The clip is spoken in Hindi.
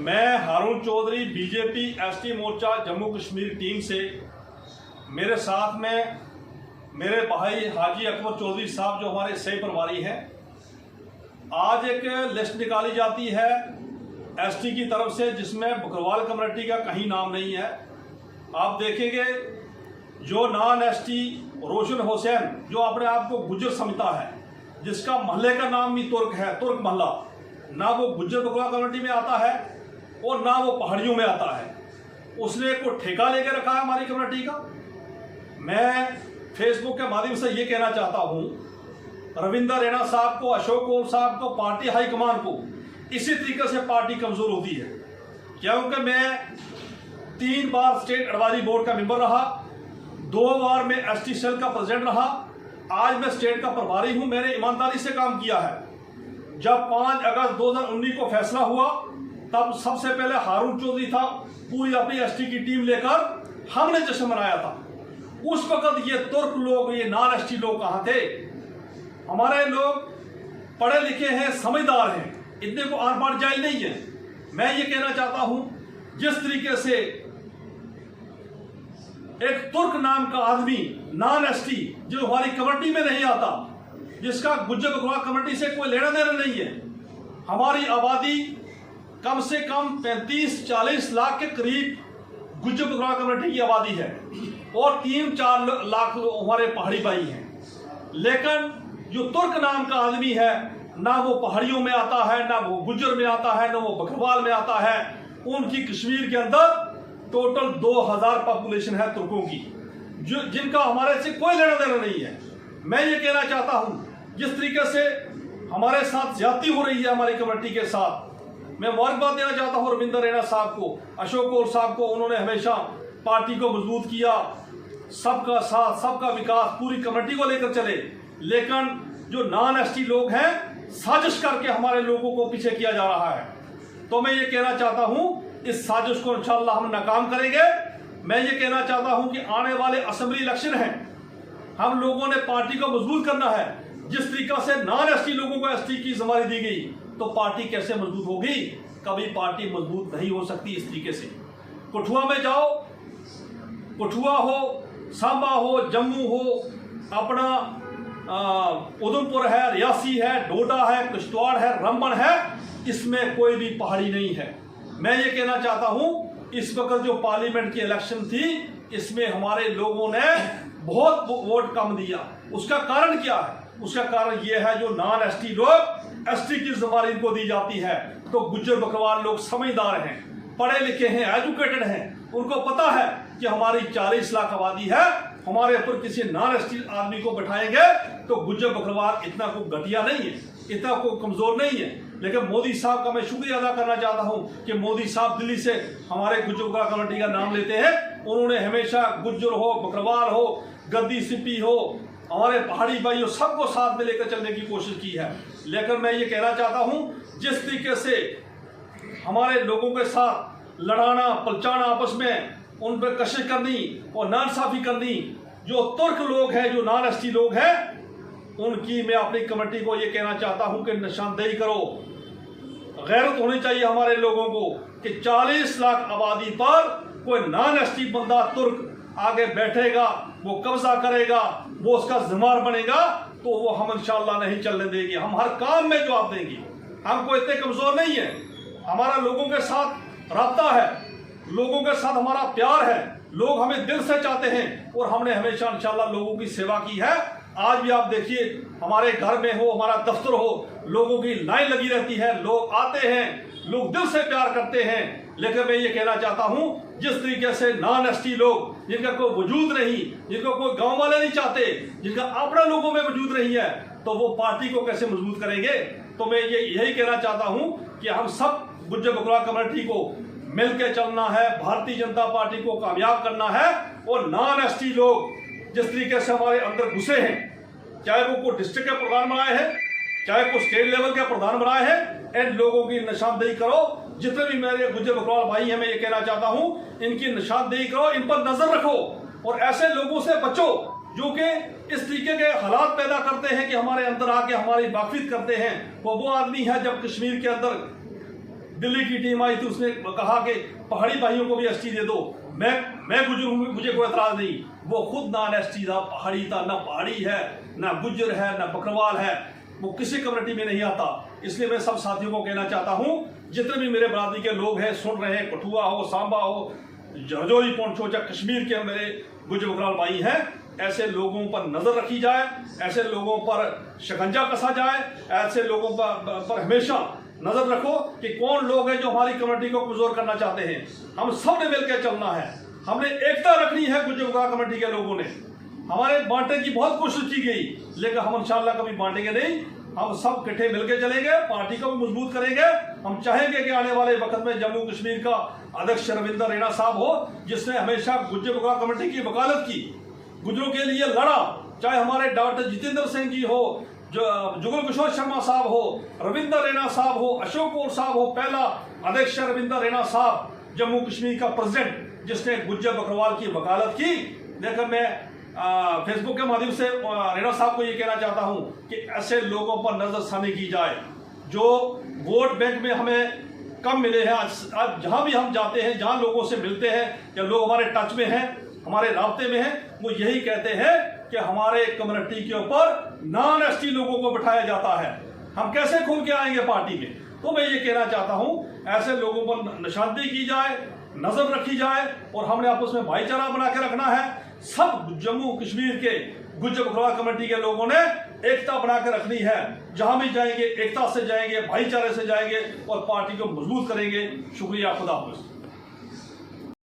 मैं हारून चौधरी बीजेपी एसटी मोर्चा जम्मू कश्मीर टीम से, मेरे साथ में मेरे भाई हाजी अकबर चौधरी साहब जो हमारे सही प्रभारी हैं। आज एक लिस्ट निकाली जाती है एसटी की तरफ से जिसमें बकरवाल कम्युनिटी का कहीं नाम नहीं है। आप देखेंगे जो नॉन एसटी रोशन हुसैन जो अपने आप को गुज्जर समझता है, जिसका मोहल्ले का नाम भी तुर्क है, तुर्क मोहल्ला, ना वो गुज्जर बकरवाल कम्युनिटी में आता है और ना वो पहाड़ियों में आता है। उसने को ठेका लेके रखा है हमारी कम्युनिटी का। मैं फेसबुक के माध्यम से ये कहना चाहता हूँ रविंदर रैना साहब को, अशोक कौल साहब को, पार्टी हाईकमान को, इसी तरीके से पार्टी कमजोर होती है। क्योंकि मैं 3 बार स्टेट एडवाइजरी बोर्ड का मेंबर रहा, 2 बार मैं एसटी सेल का प्रेसिडेंट रहा, आज मैं स्टेट का प्रभारी हूं। मैंने ईमानदारी से काम किया है। जब 5 अगस्त 2019 को फैसला हुआ तब सबसे पहले हारून चौधरी था, पूरी अपनी एसटी की टीम लेकर हमने जश्न मनाया था। उस वक्त ये तुर्क लोग, ये नॉन एसटी लोग कहाँ थे? हमारे लोग पढ़े लिखे हैं, समझदार हैं, इतने को आर पार जायज नहीं है। मैं ये कहना चाहता हूं जिस तरीके से एक तुर्क नाम का आदमी नॉन एसटी जो हमारी कमेटी में नहीं आता, जिसका गुज्जर बकरवाल कमेटी से कोई लेना देना नहीं है। हमारी आबादी कम से कम 35-40 लाख के करीब गुज्जर बकरवाल कमेटी की आबादी है और 3-4 लाख हमारे पहाड़ी भाई हैं। लेकिन जो तुर्क नाम का आदमी है, ना वो पहाड़ियों में आता है, ना वो गुज्जर में आता है, ना वो बकरवाल में आता है। उनकी कश्मीर के अंदर टोटल 2000 पॉपुलेशन है तुर्कों की, जो जिनका हमारे से कोई लेना देना नहीं है। मैं ये कहना चाहता हूं जिस तरीके से हमारे साथ ज्यादती हो रही है हमारी कमेटी के साथ, मैं मुबारकबाद देना चाहता हूं रविंदर रैना साहब को, अशोक कौल साहब को। उन्होंने हमेशा पार्टी को मजबूत किया, सबका साथ, सबका विकास, पूरी कमेटी को लेकर चले। लेकिन जो नॉन एसटी लोग हैं, साजिश करके हमारे लोगों को पीछे किया जा रहा है। तो मैं ये कहना चाहता हूं इस साजिश को इंशाअल्लाह हम नाकाम करेंगे। मैं ये कहना चाहता हूं कि आने वाले असेंबली इलेक्शन हैं, हम लोगों ने पार्टी को मजबूत करना है। जिस तरीके से नॉन एसटी लोगों को एसटी की जिम्मेदारी दी गई, तो पार्टी कैसे मजबूत होगी? कभी पार्टी मजबूत नहीं हो सकती इस तरीके से। कठुआ में जाओ, कठुआ हो, सांबा हो, जम्मू हो, अपना उधमपुर है, रियासी है, डोडा है, किश्तवाड़ है, रामबन है, इसमें कोई भी पहाड़ी नहीं है। मैं ये कहना चाहता हूं इस वक्त जो पार्लियामेंट की इलेक्शन थी, इसमें हमारे लोगों ने बहुत वोट कम दिया। उसका कारण क्या है? उसका कारण यह है जो नॉन एसटी लोग, एसटी की जिम्मेदारी इनको दी जाती है। तो गुज्जर बकरवाल लोग समझदार हैं, पढ़े लिखे हैं, एजुकेटेड हैं, उनको पता है कि हमारी 40 लाख आबादी है, हमारे ऊपर किसी नॉन एसटी आदमी को बैठाएंगे तो गुज्जर बकरवाल इतना को घटिया नहीं है, इतना को कमजोर नहीं है। लेकिन मोदी साहब का मैं शुक्रिया अदा करना चाहता हूं कि मोदी साहब दिल्ली से हमारे गुज्जर बकरवाल कमेटी का नाम लेते हैं। उन्होंने हमेशा गुज्जर हो, बकरवाल हो, गद्दी सिपी हो, हमारे पहाड़ी भाई हो, सबको साथ में लेकर चलने की कोशिश की है। लेकिन मैं ये कहना चाहता हूं जिस तरीके से हमारे लोगों के साथ लड़ाना, पलचाना, आपस में उन पर कशिश करनी और नाइंसाफी करनी, जो तुर्क लोग हैं, जो नॉन एसटी लोग हैं, उनकी मैं अपनी कमेटी को ये कहना चाहता हूं कि निशानदेही करो। गैरत होनी चाहिए हमारे लोगों को कि 40 लाख आबादी पर कोई नॉन एसटी बंदा तुर्क आगे बैठेगा, वो कब्जा करेगा, वो उसका जिम्मेदार बनेगा, तो वो हम इंशाअल्लाह नहीं चलने देंगे। हम हर काम में जवाब देंगे। हम कोई इतने कमजोर नहीं है, हमारा लोगों के साथ राब्ता है, लोगों के साथ हमारा प्यार है, लोग हमें दिल से चाहते हैं और हमने हमेशा इंशाअल्लाह लोगों की सेवा की है। आज भी आप देखिए, हमारे घर में हो, हमारा दफ्तर हो, लोगों की लाइन लगी रहती है, लोग आते हैं, लोग दिल से प्यार करते हैं। लेकिन मैं ये कहना चाहता हूं जिस तरीके से नॉन एसटी लोग, जिनका कोई वजूद नहीं, जिनको कोई गांव वाले नहीं चाहते, जिनका अपना लोगों में वजूद नहीं है, तो वो पार्टी को कैसे मजबूत करेंगे? तो मैं यही कहना चाहता हूं कि हम सब गुज्जर बकरवाल कमेटी को मिलकर चलना है, भारतीय जनता पार्टी को कामयाब करना है। और नॉन एसटी लोग जिस तरीके से हमारे अंदर घुसे हैं, चाहे वो कोई डिस्ट्रिक्ट के प्रधान बनाए हैं, चाहे कोई स्टेट लेवल के प्रधान बनाए हैं, इन लोगों की निशानदेही करो। जितने भी मेरे गुज्जर बकरवाल भाई हैं, मैं ये कहना चाहता हूं इनकी निशानदेही करो, इन पर नजर रखो और ऐसे लोगों से बचो जो कि इस तरीके के हालात पैदा करते हैं कि हमारे अंदर आके हमारी वाकफियत करते हैं। वो आदमी है जब कश्मीर के अंदर दिल्ली की टीम आई थी, उसने कहा कि पहाड़ी भाइयों को भी एसटी दे दो, मैं गुजर हूँ, मुझे कोई एतराज नहीं। वो खुद नॉन एसटी था, पहाड़ी था, ना पहाड़ी है, ना गुजर है, ना बकरवाल है, वो किसी कम्युनिटी में नहीं आता। इसलिए मैं सब साथियों को कहना चाहता हूँ, जितने भी मेरे बरादरी के लोग हैं, सुन रहे हैं, कठुआ हो, सांबा हो, जरजोरी, पुंछ हो, या कश्मीर के मेरे गुजर बकरवाल भाई हैं, ऐसे लोगों पर नजर रखी जाए, ऐसे लोगों पर शिकंजा कसा जाए, ऐसे लोगों पर हमेशा नजर रखो कि कौन लोग हैं जो हमारी कम्युनिटी को कमजोर करना चाहते हैं। हम सब ने मिलकर चलना है, हमने एकता रखनी है। गुजर बकरवाल कम्युनिटी के लोगों ने हमारे बांटने की बहुत कोशिश की गई, लेकिन हम इंशाल्लाह कभी बांटेंगे नहीं। हम सब इकट्ठे मिलकर चलेंगे, पार्टी को भी मजबूत करेंगे। हम चाहेंगे कि आने वाले वक्त में जम्मू कश्मीर का अध्यक्ष रविंदर रैना साहब हो, जिसने हमेशा गुजर बकरवाल कम्युनिटी की वकालत की, गुजरों के लिए लड़ा, चाहे हमारे डॉक्टर जितेंद्र सिंह जी हो, जो जुगल किशोर शर्मा साहब हो, रविंदर रैना साहब हो, अशोक कौर साहब हो, पहला अध्यक्ष रविंदर रैना साहब, जम्मू कश्मीर का प्रेसिडेंट, जिसने गुजर बकरवाल की वकालत की। लेकिन मैं फेसबुक के माध्यम से रैना साहब को ये कहना चाहता हूं कि ऐसे लोगों पर नजरसानी की जाए जो वोट बैंक में हमें कम मिले हैं। आज जहां भी हम जाते हैं, जहां लोगों से मिलते हैं या लोग हमारे टच में हैं, हमारे राब्ते में हैं, वो यही कहते हैं कि हमारे कम्युनिटी के ऊपर नॉन एसटी लोगों को बिठाया जाता है, हम कैसे खुल के आएंगे पार्टी में। तो मैं ये कहना चाहता हूं, ऐसे लोगों पर निशानदेही की जाए, नजर रखी जाए, और हमने आपस में भाईचारा बना के रखना है। सब जम्मू कश्मीर के गुजर बकरवाल कम्युनिटी के लोगों ने एकता बना के रखनी है। जहां भी जाएंगे एकता से जाएंगे, भाईचारे से जाएंगे और पार्टी को मजबूत करेंगे। शुक्रिया, खुदा हाफिज़।